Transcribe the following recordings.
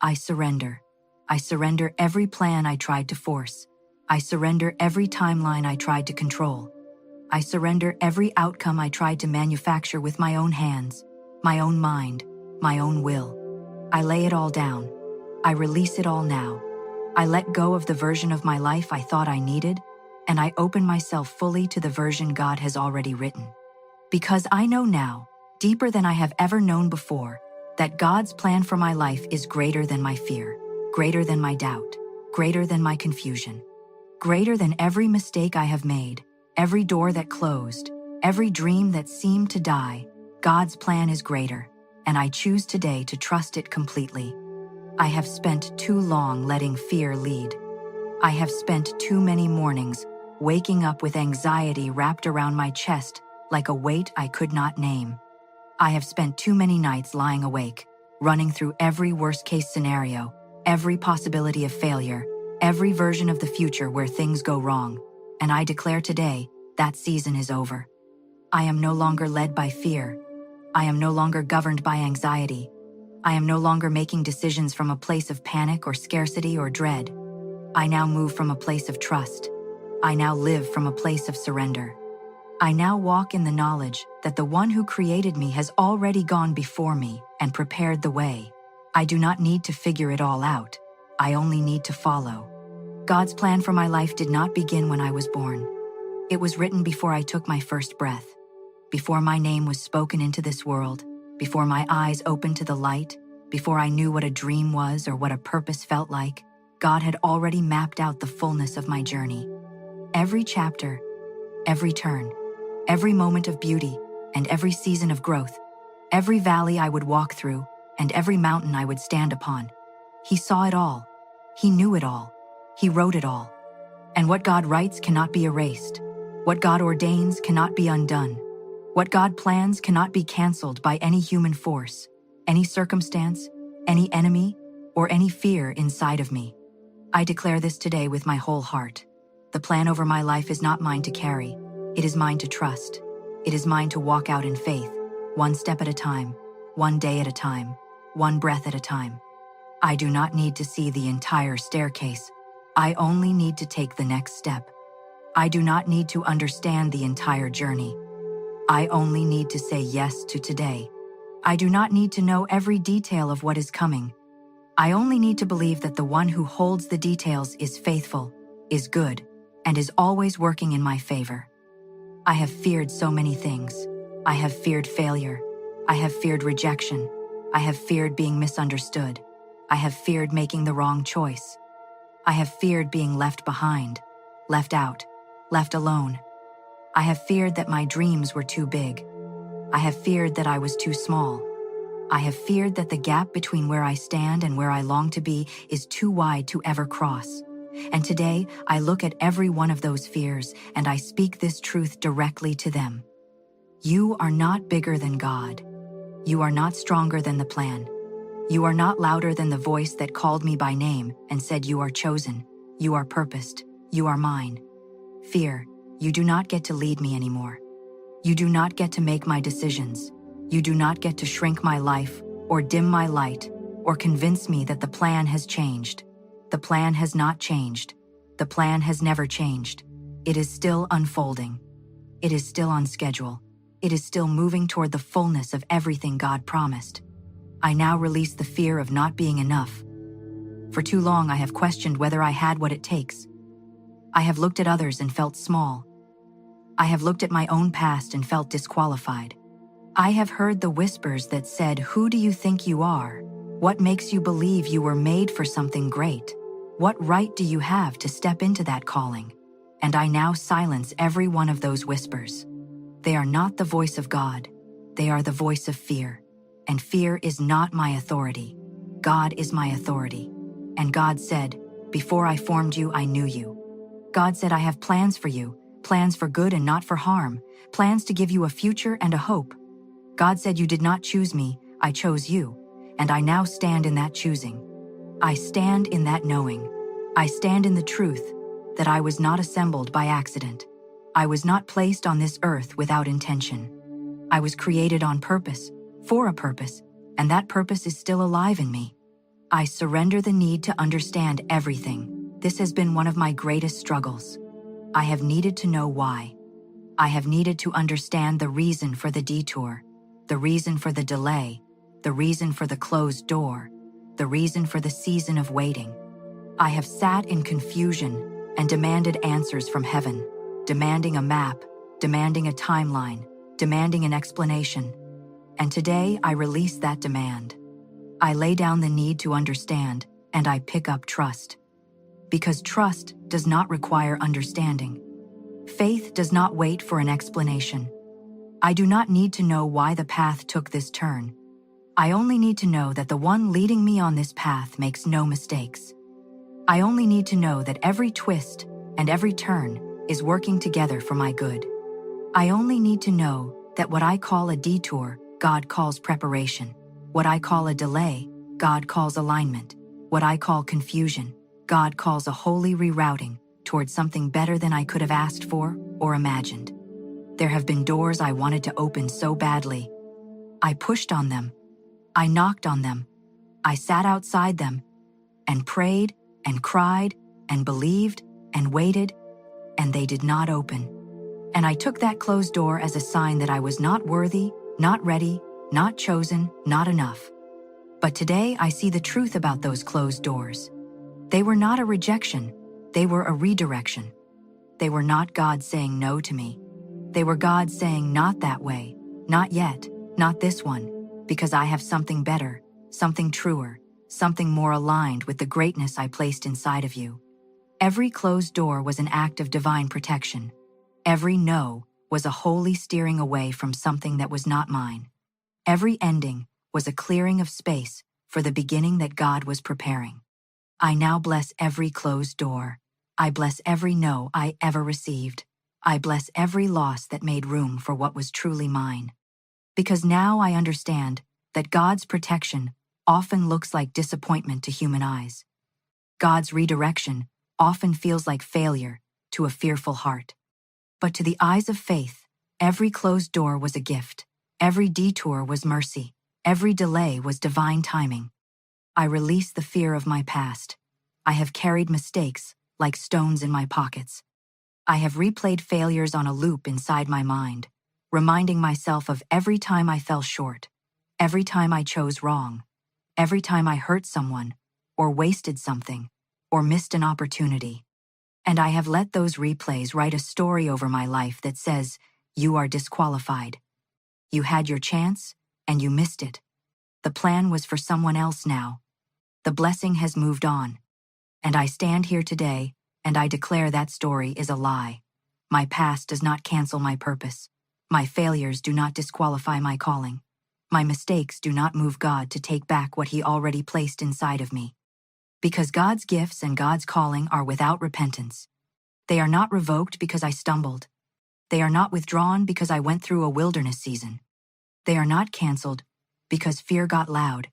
I surrender. I surrender every plan I tried to force. I surrender every timeline I tried to control. I surrender every outcome I tried to manufacture with my own hands, my own mind, my own will. I lay it all down. I release it all now. I let go of the version of my life I thought I needed, and I open myself fully to the version God has already written. Because I know now, deeper than I have ever known before, that God's plan for my life is greater than my fear, greater than my doubt, greater than my confusion, greater than every mistake I have made, every door that closed, every dream that seemed to die. God's plan is greater, and I choose today to trust it completely. I have spent too long letting fear lead. I have spent too many mornings waking up with anxiety wrapped around my chest like a weight I could not name. I have spent too many nights lying awake, running through every worst-case scenario, every possibility of failure, every version of the future where things go wrong, and I declare today that season is over. I am no longer led by fear. I am no longer governed by anxiety. I am no longer making decisions from a place of panic or scarcity or dread. I now move from a place of trust. I now live from a place of surrender. I now walk in the knowledge that the one who created me has already gone before me and prepared the way. I do not need to figure it all out. I only need to follow. God's plan for my life did not begin when I was born. It was written before I took my first breath, before my name was spoken into this world, before my eyes opened to the light, before I knew what a dream was or what a purpose felt like. God had already mapped out the fullness of my journey. Every chapter, every turn, every moment of beauty, and every season of growth, every valley I would walk through, and every mountain I would stand upon. He saw it all. He knew it all. He wrote it all. And what God writes cannot be erased. What God ordains cannot be undone. What God plans cannot be canceled by any human force, any circumstance, any enemy, or any fear inside of me. I declare this today with my whole heart. The plan over my life is not mine to carry. It is mine to trust. It is mine to walk out in faith, one step at a time, one day at a time, one breath at a time. I do not need to see the entire staircase. I only need to take the next step. I do not need to understand the entire journey. I only need to say yes to today. I do not need to know every detail of what is coming. I only need to believe that the one who holds the details is faithful, is good, and is always working in my favor. I have feared so many things. I have feared failure. I have feared rejection. I have feared being misunderstood. I have feared making the wrong choice. I have feared being left behind, left out, left alone. I have feared that my dreams were too big. I have feared that I was too small. I have feared that the gap between where I stand and where I long to be is too wide to ever cross. And today, I look at every one of those fears and I speak this truth directly to them. You are not bigger than God. You are not stronger than the plan. You are not louder than the voice that called me by name and said you are chosen, you are purposed, you are mine. Fear, you do not get to lead me anymore. You do not get to make my decisions. You do not get to shrink my life, or dim my light, or convince me that the plan has changed. The plan has not changed. The plan has never changed. It is still unfolding. It is still on schedule. It is still moving toward the fullness of everything God promised. I now release the fear of not being enough. For too long I have questioned whether I had what it takes. I have looked at others and felt small. I have looked at my own past and felt disqualified. I have heard the whispers that said, "Who do you think you are? What makes you believe you were made for something great? What right do you have to step into that calling?" And I now silence every one of those whispers. They are not the voice of God. They are the voice of fear. And fear is not my authority. God is my authority. And God said, "Before I formed you, I knew you." God said, "I have plans for you, plans for good and not for harm, plans to give you a future and a hope." God said, "You did not choose me, I chose you." And I now stand in that choosing. I stand in that knowing. I stand in the truth that I was not assembled by accident. I was not placed on this earth without intention. I was created on purpose, for a purpose, and that purpose is still alive in me. I surrender the need to understand everything. This has been one of my greatest struggles. I have needed to know why. I have needed to understand the reason for the detour, the reason for the delay, the reason for the closed door, the reason for the season of waiting. I have sat in confusion and demanded answers from heaven, demanding a map, demanding a timeline, demanding an explanation. And today I release that demand. I lay down the need to understand, and I pick up trust. Because trust does not require understanding. Faith does not wait for an explanation. I do not need to know why the path took this turn. I only need to know that the one leading me on this path makes no mistakes. I only need to know that every twist and every turn is working together for my good. I only need to know that what I call a detour, God calls preparation. What I call a delay, God calls alignment. What I call confusion, God calls a holy rerouting towards something better than I could have asked for or imagined. There have been doors I wanted to open so badly. I pushed on them. I knocked on them. I sat outside them and prayed and cried and believed and waited, and they did not open. And I took that closed door as a sign that I was not worthy, not ready, not chosen, not enough. But today I see the truth about those closed doors. They were not a rejection, they were a redirection. They were not God saying no to me. They were God saying not that way, not yet, not this one, because I have something better, something truer, something more aligned with the greatness I placed inside of you. Every closed door was an act of divine protection. Every no was a holy steering away from something that was not mine. Every ending was a clearing of space for the beginning that God was preparing. I now bless every closed door. I bless every no I ever received. I bless every loss that made room for what was truly mine. Because now I understand that God's protection often looks like disappointment to human eyes. God's redirection often feels like failure to a fearful heart. But to the eyes of faith, every closed door was a gift. Every detour was mercy. Every delay was divine timing. I release the fear of my past. I have carried mistakes like stones in my pockets. I have replayed failures on a loop inside my mind, reminding myself of every time I fell short, every time I chose wrong, every time I hurt someone, or wasted something, or missed an opportunity. And I have let those replays write a story over my life that says, you are disqualified. You had your chance, and you missed it. The plan was for someone else now. The blessing has moved on. And I stand here today, and I declare that story is a lie. My past does not cancel my purpose. My failures do not disqualify my calling. My mistakes do not move God to take back what He already placed inside of me. Because God's gifts and God's calling are without repentance. They are not revoked because I stumbled. They are not withdrawn because I went through a wilderness season. They are not canceled because fear got loud,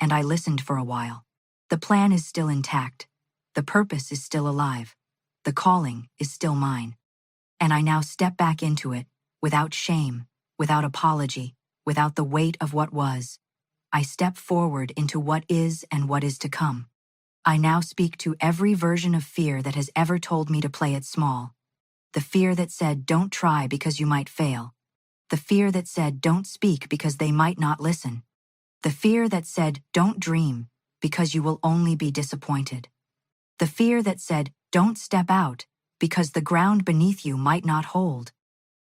and I listened for a while. The plan is still intact. The purpose is still alive. The calling is still mine. And I now step back into it, without shame, without apology, without the weight of what was. I step forward into what is and what is to come. I now speak to every version of fear that has ever told me to play it small. The fear that said, don't try because you might fail. The fear that said, don't speak because they might not listen. The fear that said, don't dream because you will only be disappointed. The fear that said, don't step out because the ground beneath you might not hold.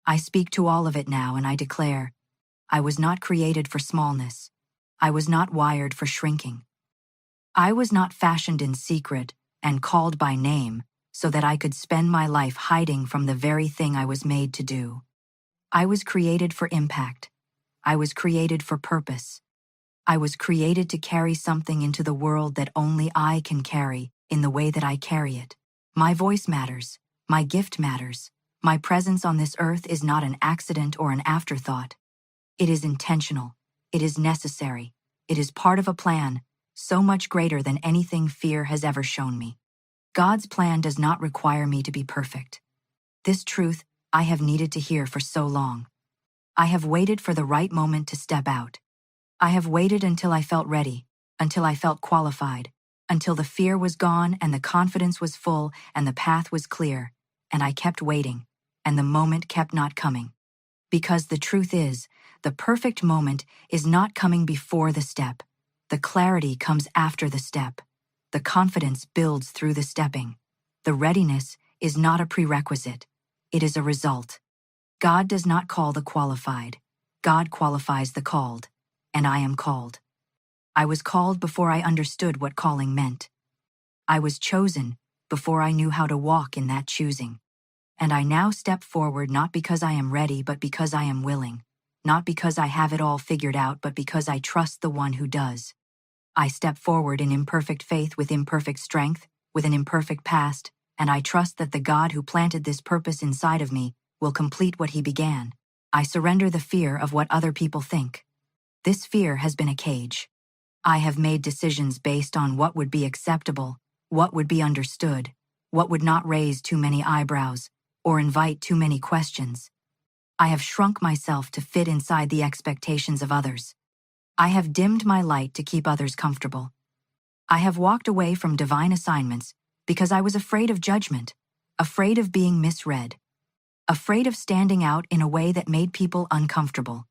I speak to all of it now and I declare, I was not created for smallness. I was not wired for shrinking. I was not fashioned in secret and called by name so that I could spend my life hiding from the very thing I was made to do. I was created for impact. I was created for purpose. I was created to carry something into the world that only I can carry in the way that I carry it. My voice matters. My gift matters. My presence on this earth is not an accident or an afterthought. It is intentional. It is necessary. It is part of a plan, so much greater than anything fear has ever shown me. God's plan does not require me to be perfect. This truth I have needed to hear for so long. I have waited for the right moment to step out. I have waited until I felt ready, until I felt qualified, until the fear was gone and the confidence was full and the path was clear, and I kept waiting, and the moment kept not coming. Because the truth is, the perfect moment is not coming before the step. The clarity comes after the step. The confidence builds through the stepping. The readiness is not a prerequisite. It is a result. God does not call the qualified. God qualifies the called. And I am called. I was called before I understood what calling meant. I was chosen before I knew how to walk in that choosing. And I now step forward not because I am ready but because I am willing. Not because I have it all figured out but because I trust the one who does. I step forward in imperfect faith with imperfect strength, with an imperfect past, and I trust that the God who planted this purpose inside of me will complete what he began. I surrender the fear of what other people think. This fear has been a cage. I have made decisions based on what would be acceptable, what would be understood, what would not raise too many eyebrows, or invite too many questions. I have shrunk myself to fit inside the expectations of others. I have dimmed my light to keep others comfortable. I have walked away from divine assignments because I was afraid of judgment, afraid of being misread, afraid of standing out in a way that made people uncomfortable.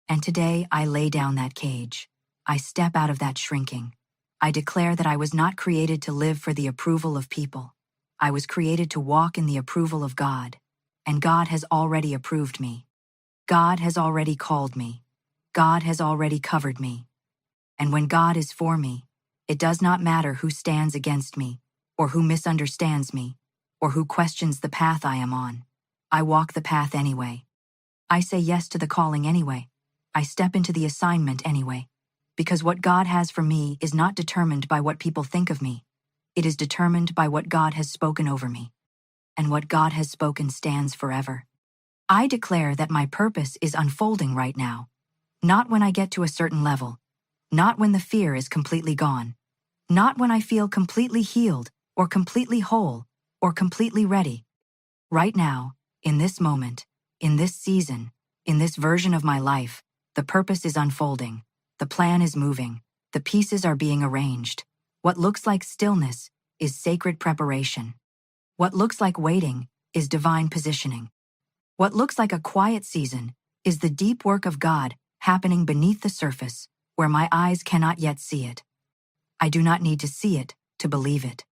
And today I lay down that cage. I step out of that shrinking. I declare that I was not created to live for the approval of people. I was created to walk in the approval of God. And God has already approved me. God has already called me. God has already covered me. And when God is for me, it does not matter who stands against me, or who misunderstands me, or who questions the path I am on. I walk the path anyway. I say yes to the calling anyway. I step into the assignment anyway. Because what God has for me is not determined by what people think of me. It is determined by what God has spoken over me. And what God has spoken stands forever. I declare that my purpose is unfolding right now. Not when I get to a certain level. Not when the fear is completely gone. Not when I feel completely healed, or completely whole, or completely ready. Right now, in this moment, in this season, in this version of my life, the purpose is unfolding. The plan is moving. The pieces are being arranged. What looks like stillness is sacred preparation. What looks like waiting is divine positioning. What looks like a quiet season is the deep work of God happening beneath the surface, where my eyes cannot yet see it. I do not need to see it to believe it.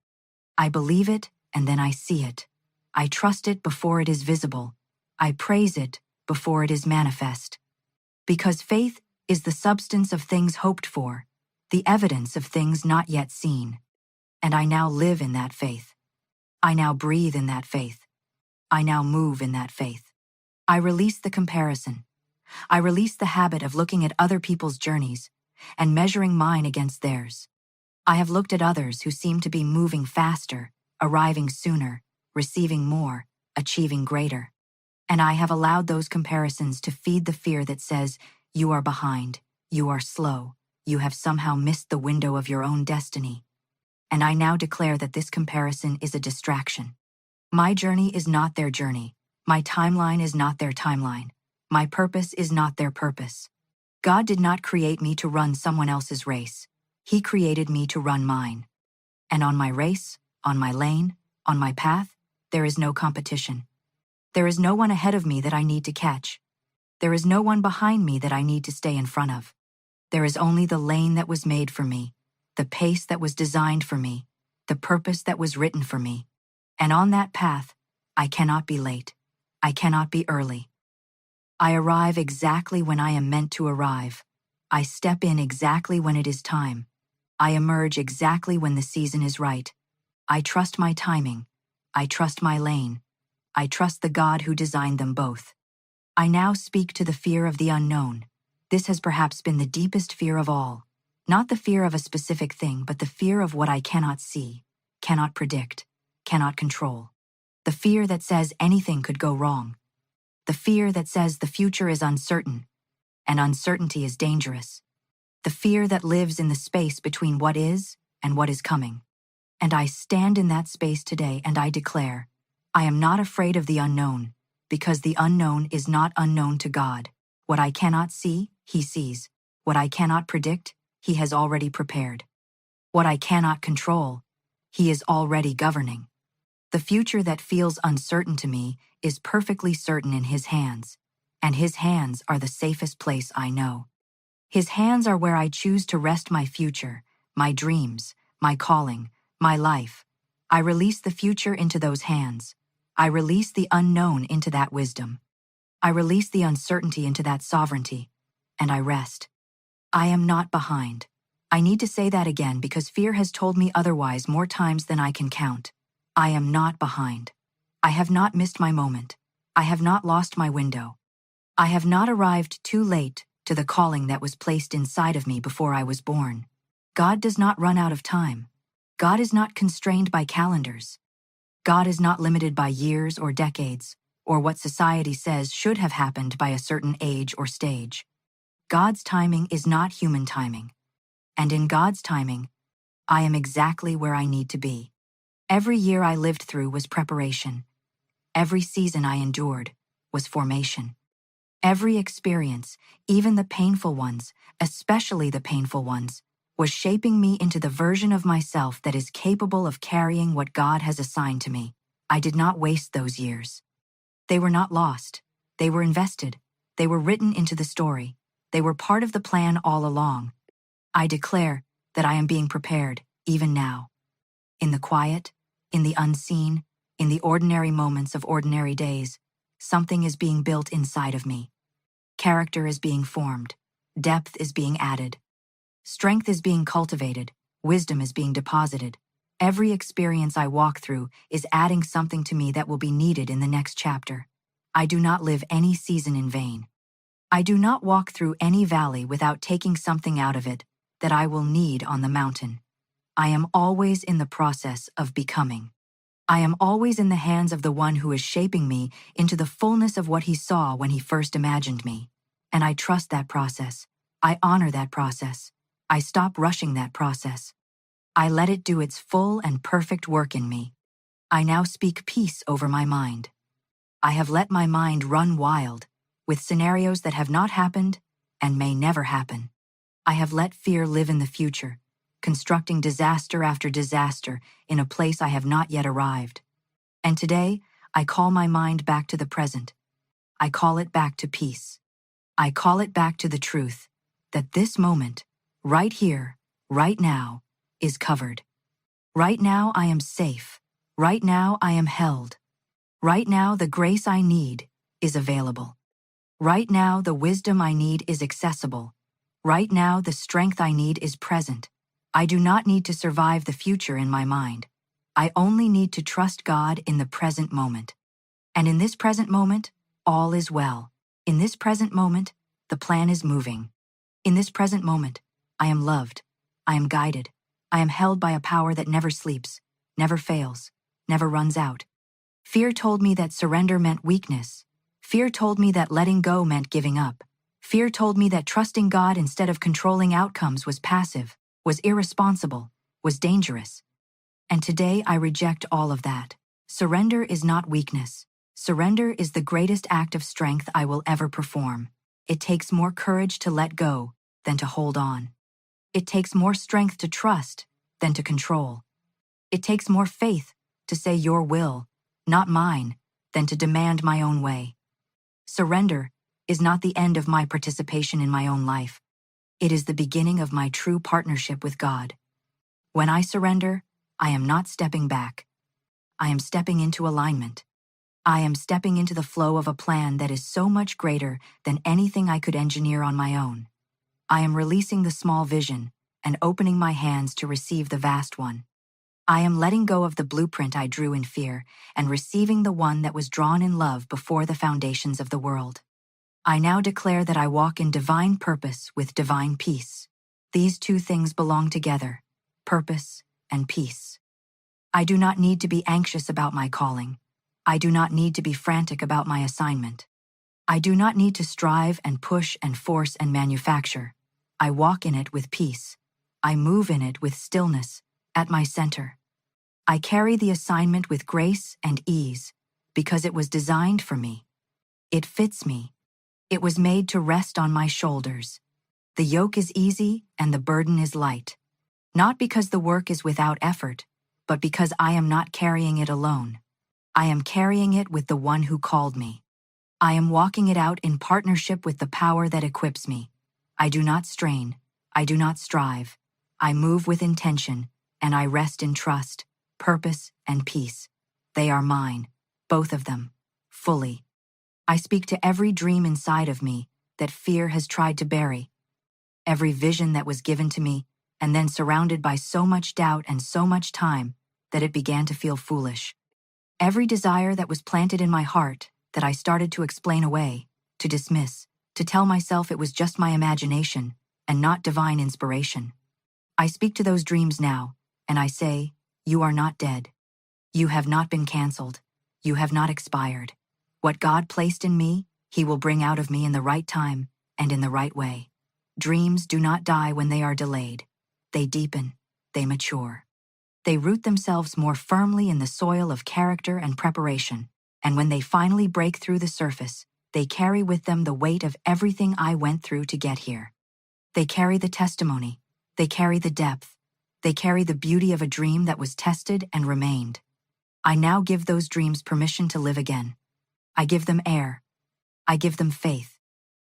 I believe it and then I see it. I trust it before it is visible. I praise it before it is manifest. Because faith is the substance of things hoped for, the evidence of things not yet seen. And I now live in that faith. I now breathe in that faith. I now move in that faith. I release the comparison. I release the habit of looking at other people's journeys and measuring mine against theirs. I have looked at others who seem to be moving faster, arriving sooner, receiving more, achieving greater. And I have allowed those comparisons to feed the fear that says, you are behind, you are slow, you have somehow missed the window of your own destiny. And I now declare that this comparison is a distraction. My journey is not their journey. My timeline is not their timeline. My purpose is not their purpose. God did not create me to run someone else's race. He created me to run mine. And on my race, on my lane, on my path, there is no competition. There is no one ahead of me that I need to catch. There is no one behind me that I need to stay in front of. There is only the lane that was made for me, the pace that was designed for me, the purpose that was written for me. And on that path, I cannot be late. I cannot be early. I arrive exactly when I am meant to arrive. I step in exactly when it is time. I emerge exactly when the season is right. I trust my timing. I trust my lane. I trust the God who designed them both. I now speak to the fear of the unknown. This has perhaps been the deepest fear of all. Not the fear of a specific thing, but the fear of what I cannot see, cannot predict, cannot control. The fear that says anything could go wrong. The fear that says the future is uncertain, and uncertainty is dangerous. The fear that lives in the space between what is and what is coming. And I stand in that space today and I declare, I am not afraid of the unknown, because the unknown is not unknown to God. What I cannot see, He sees. What I cannot predict, He has already prepared. What I cannot control, He is already governing. The future that feels uncertain to me is perfectly certain in His hands, and His hands are the safest place I know. His hands are where I choose to rest my future, my dreams, my calling, my life. I release the future into those hands. I release the unknown into that wisdom. I release the uncertainty into that sovereignty, and I rest. I am not behind. I need to say that again because fear has told me otherwise more times than I can count. I am not behind. I have not missed my moment. I have not lost my window. I have not arrived too late to the calling that was placed inside of me before I was born. God does not run out of time. God is not constrained by calendars. God is not limited by years or decades, or what society says should have happened by a certain age or stage. God's timing is not human timing. And in God's timing, I am exactly where I need to be. Every year I lived through was preparation. Every season I endured was formation. Every experience, even the painful ones, especially the painful ones, was shaping me into the version of myself that is capable of carrying what God has assigned to me. I did not waste those years. They were not lost. They were invested. They were written into the story. They were part of the plan all along. I declare that I am being prepared, even now. In the quiet, in the unseen, in the ordinary moments of ordinary days, something is being built inside of me. Character is being formed. Depth is being added. Strength is being cultivated. Wisdom is being deposited. Every experience I walk through is adding something to me that will be needed in the next chapter. I do not live any season in vain. I do not walk through any valley without taking something out of it that I will need on the mountain. I am always in the process of becoming. I am always in the hands of the one who is shaping me into the fullness of what he saw when he first imagined me. And I trust that process. I honor that process. I stop rushing that process. I let it do its full and perfect work in me. I now speak peace over my mind. I have let my mind run wild, with scenarios that have not happened and may never happen. I have let fear live in the future, constructing disaster after disaster in a place I have not yet arrived. And today, I call my mind back to the present. I call it back to peace. I call it back to the truth that this moment, right here, right now, is covered. Right now I am safe. Right now I am held. Right now the grace I need is available. Right now the wisdom I need is accessible. Right now the strength I need is present. I do not need to survive the future in my mind. I only need to trust God in the present moment. And in this present moment, all is well. In this present moment, the plan is moving. In this present moment, I am loved. I am guided. I am held by a power that never sleeps, never fails, never runs out. Fear told me that surrender meant weakness. Fear told me that letting go meant giving up. Fear told me that trusting God instead of controlling outcomes was passive, was irresponsible, was dangerous. And today I reject all of that. Surrender is not weakness. Surrender is the greatest act of strength I will ever perform. It takes more courage to let go than to hold on. It takes more strength to trust than to control. It takes more faith to say your will, not mine, than to demand my own way. Surrender is not the end of my participation in my own life. It is the beginning of my true partnership with God. When I surrender, I am not stepping back. I am stepping into alignment. I am stepping into the flow of a plan that is so much greater than anything I could engineer on my own. I am releasing the small vision and opening my hands to receive the vast one. I am letting go of the blueprint I drew in fear and receiving the one that was drawn in love before the foundations of the world. I now declare that I walk in divine purpose with divine peace. These two things belong together, purpose and peace. I do not need to be anxious about my calling. I do not need to be frantic about my assignment. I do not need to strive and push and force and manufacture. I walk in it with peace. I move in it with stillness, at my center. I carry the assignment with grace and ease, because it was designed for me. It fits me. It was made to rest on my shoulders. The yoke is easy and the burden is light. Not because the work is without effort, but because I am not carrying it alone. I am carrying it with the one who called me. I am walking it out in partnership with the power that equips me. I do not strain. I do not strive. I move with intention, and I rest in trust, purpose, and peace. They are mine, both of them, fully. I speak to every dream inside of me that fear has tried to bury, every vision that was given to me, and then surrounded by so much doubt and so much time that it began to feel foolish. Every desire that was planted in my heart that I started to explain away, to dismiss, to tell myself it was just my imagination and not divine inspiration. I speak to those dreams now, and I say, you are not dead. You have not been canceled. You have not expired. What God placed in me, He will bring out of me in the right time and in the right way. Dreams do not die when they are delayed. They deepen, they mature. They root themselves more firmly in the soil of character and preparation, and when they finally break through the surface, they carry with them the weight of everything I went through to get here. They carry the testimony, they carry the depth, they carry the beauty of a dream that was tested and remained. I now give those dreams permission to live again. I give them air. I give them faith.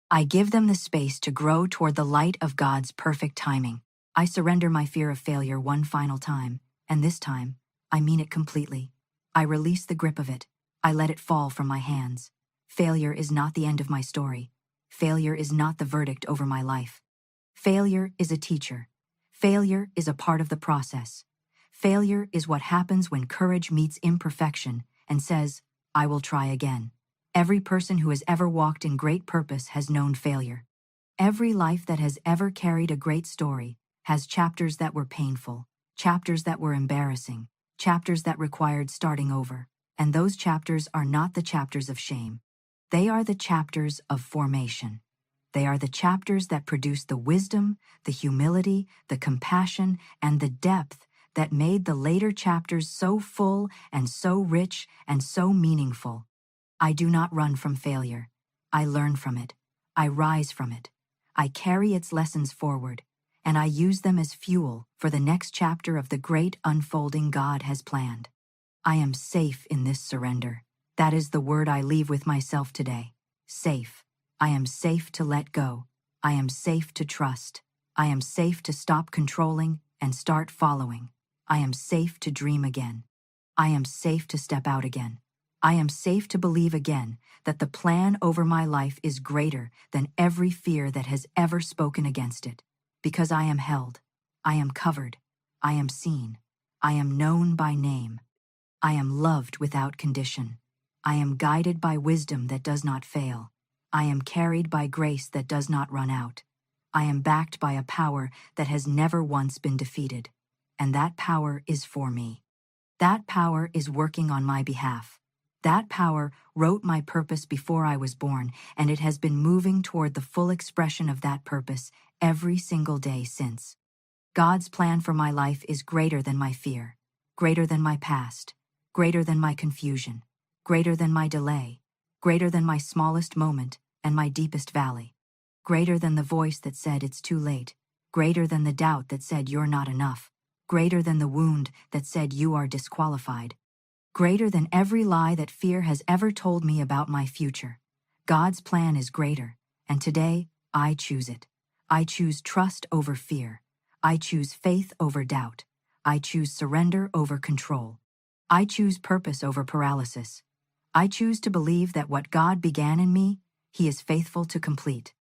I give them the space to grow toward the light of God's perfect timing. I surrender my fear of failure one final time, and this time, I mean it completely. I release the grip of it. I let it fall from my hands. Failure is not the end of my story. Failure is not the verdict over my life. Failure is a teacher. Failure is a part of the process. Failure is what happens when courage meets imperfection and says, I will try again. Every person who has ever walked in great purpose has known failure. Every life that has ever carried a great story has chapters that were painful, chapters that were embarrassing, chapters that required starting over. And those chapters are not the chapters of shame. They are the chapters of formation. They are the chapters that produce the wisdom, the humility, the compassion, and the depth that made the later chapters so full and so rich and so meaningful. I do not run from failure. I learn from it. I rise from it. I carry its lessons forward, and I use them as fuel for the next chapter of the great unfolding God has planned. I am safe in this surrender. That is the word I leave with myself today. Safe. I am safe to let go. I am safe to trust. I am safe to stop controlling and start following. I am safe to dream again. I am safe to step out again. I am safe to believe again that the plan over my life is greater than every fear that has ever spoken against it. Because I am held. I am covered. I am seen. I am known by name. I am loved without condition. I am guided by wisdom that does not fail. I am carried by grace that does not run out. I am backed by a power that has never once been defeated. And that power is for me. That power is working on my behalf. That power wrote my purpose before I was born, and it has been moving toward the full expression of that purpose every single day since. God's plan for my life is greater than my fear, greater than my past, greater than my confusion, greater than my delay, greater than my smallest moment and my deepest valley, greater than the voice that said it's too late, greater than the doubt that said you're not enough, greater than the wound that said you are disqualified, greater than every lie that fear has ever told me about my future. God's plan is greater, and today I choose it. I choose trust over fear. I choose faith over doubt. I choose surrender over control. I choose purpose over paralysis. I choose to believe that what God began in me, He is faithful to complete.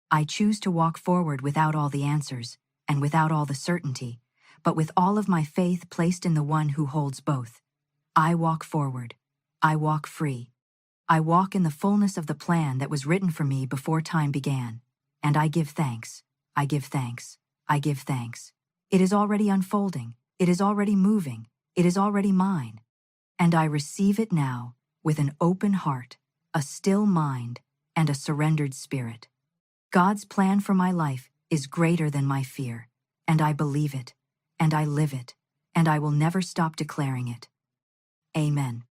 I choose to walk forward without all the answers and without all the certainty, but with all of my faith placed in the one who holds both. I walk forward. I walk free. I walk in the fullness of the plan that was written for me before time began. And I give thanks. I give thanks. I give thanks. It is already unfolding. It is already moving. It is already mine. And I receive it now with an open heart, a still mind, and a surrendered spirit. God's plan for my life is greater than my fear, and I believe it, and I live it, and I will never stop declaring it. Amen.